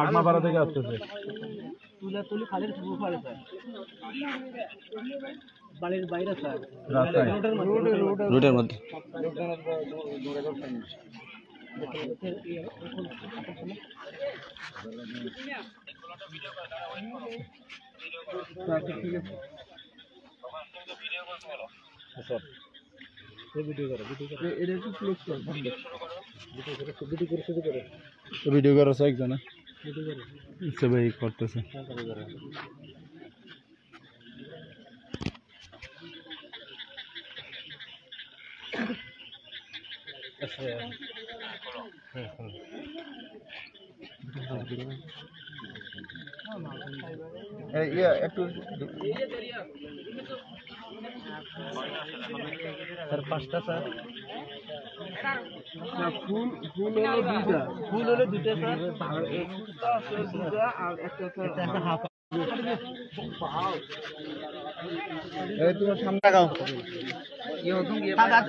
চাকমাপাড়া থেকে আসতেছে। তুলি খালের পারে স্যার, বাড়ির বাইরে স্যার, রাস্তায় রুটের মধ্যে। ভিডিও করেছে একজনে, সবাই করতেছে। একটু স্যার 5টা স্যার, ফুল হলো দুইটা স্যার, একটা আছে দুইটা আর একটা স্যার হাফ। এই তোমার সামনে লাগাও,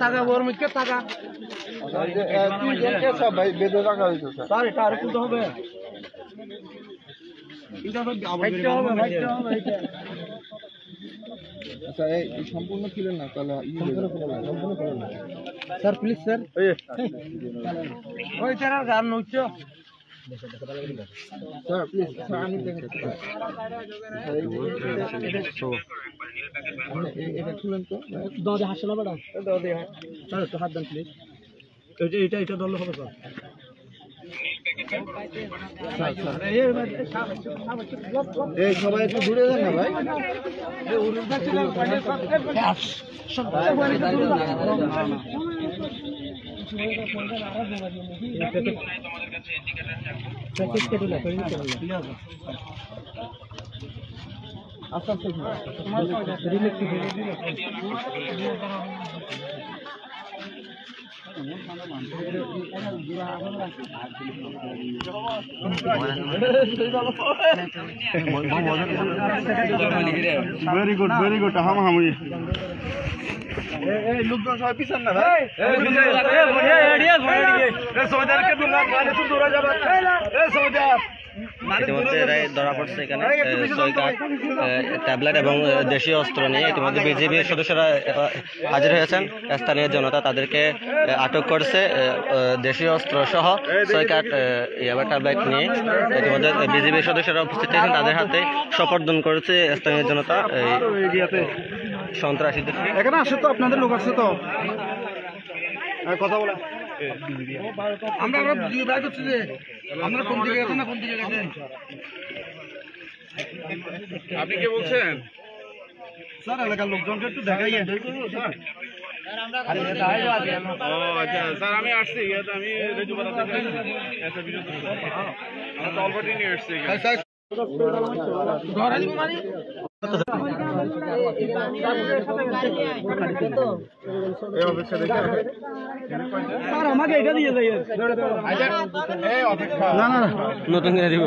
টাকা ওর মুখে টাকা সব ভাই বেঁধে রাখা হয়েছে স্যার, এটা আর খুলতে হবে, এটা তো ভাইতে হবে। আচ্ছা এই সম্পূর্ণ ছিলেন না তাহলে সম্পূর্ণ করেন না স্যার, প্লিজ স্যার, ওই স্যার আর গান নড়ছো স্যার, প্লিজ স্যার, আমি দেখেন এটা খুলেন তো, দাও হাসে না বেটা, দাও দে স্যার, একটু হাত দেন প্লিজ। এটা ধরলে হবে স্যার। এই সবাই একটু ঘুরে যান না ভাই। আচ্ছা ভেরি গুড হামাহামি। লোকজন সবাই পিছন না ভাই, ইতিমধ্যে ধরা পড়ছে এখানে ট্যাবলেট এবং দেশীয় অস্ত্র নিয়ে। ইতিমধ্যে বিজিবির সদস্যরা হাজির হয়েছেন, স্থানীয় জনতা তাদেরকে আটক করছে দেশীয় অস্ত্র সহ 6 কাঠ ট্যাবলেট নিয়ে। ইতিমধ্যে বিজিবির সদস্যরা উপস্থিত হয়েছেন, তাদের হাতে সোপর্দন করেছে স্থানীয় জনতা সন্ত্রাসীদের। এখানে আসে তো, আপনাদের লোক আছে তো, কথা বলে। আমরা বাইর করছি যে আমরা কোন দিকে গেছেন না কোন দিকে গেছেন। আপনি কে বলছেন? স্যার, এলাকার লোকজনকে একটু দেখাইয়ে। আচ্ছা স্যার, আমি আসছি, আমি রেজুবাড়া থেকে একটা ভিডিও আমরা অলরেডি নিয়ে আসছি। স্যার আমাকে এটা দিয়ে যাই না না না, নতুন করে দিব।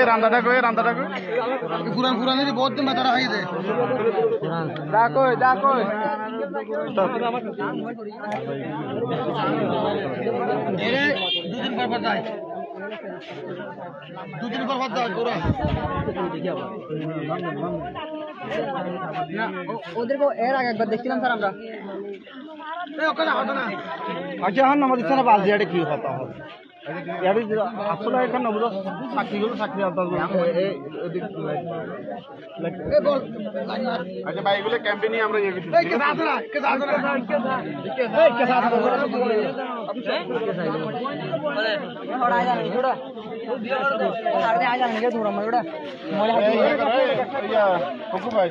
রান্না ডাকো, রান্না ডাকো, পুরান বহুত দিন তারা হয়ে যায়। ডাকো ডাকো দুদিন পর যায় পুরা ওদেরকে এর আগে একবার দেখছিলাম স্যার আমরা। আচ্ছা হ্যাঁ, আমাদের সাথে বালজিয়াটা কি কথা হবে আসলে এখানে চাকরিগুলো চাকরি আচ্ছা ভাই, এগুলো ক্যাম্পে নিয়ে আমরা ভাই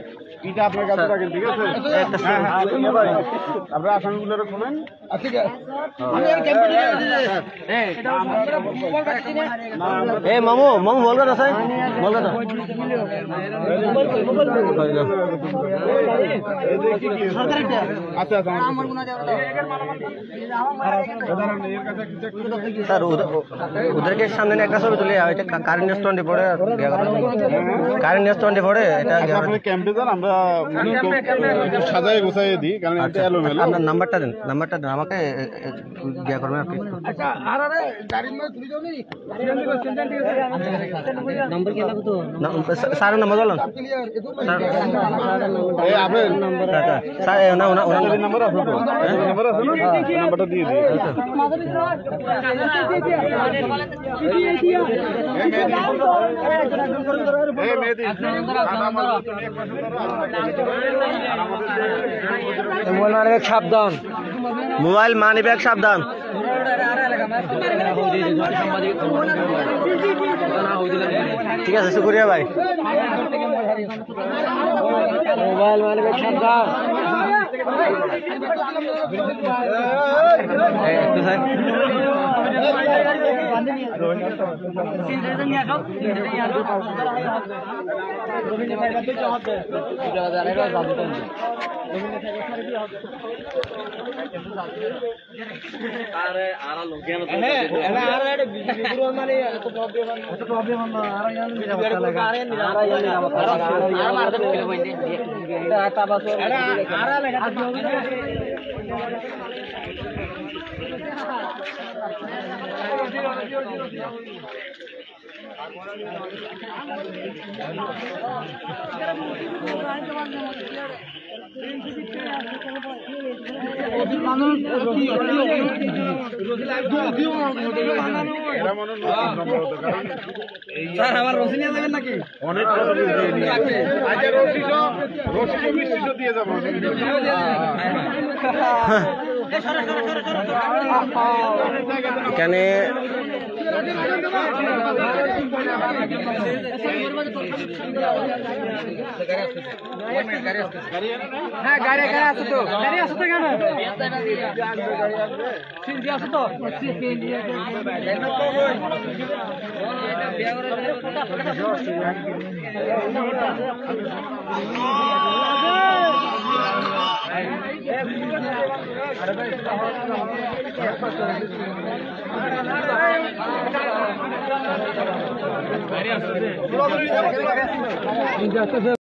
এটা আপনার কাছে রাখেন, ঠিক আছে? আপনারা আসামিগুলো শোনেন। এ মামু মামু বলগা আছে বলগা আচ্ছা আচ্ছা স্যার ওদেরকে সামনে নিয়ে একটা ছবি তুলে এটা কারেন্ট নিউজ 24 পড়ে কারেন্ট নিউজ 24 পড়ে এটা আপনি ক্যাম্পে যান, আমরা একটু সাজাই গোছাই দিই, কারণ এটা এলোমেলো। আপনার নাম্বারটা দেন আমাকে গিয়া করবেন আপনি স্যারের নাম্বার বলুন এই আপনার স্যার না ওনার নাম্বার আছে তো? নাম্বার আছে না? নাম্বারটা দিয়ে দিই। এই মেহেদি সাবধান মোবাইল মানি ব্যাগ সাবধান ঠিক আছে শুক্রিয়া ভাই মোবাইল মানি ব্যাগ সাবধান একটু স্যার স্যার আমার রসি নিয়ে যাবেন নাকি? অনেক রসি দিয়ে যাবো। এখানে হ্যাঁ গাড়ি আছে তো কেন সিনজি আছে তো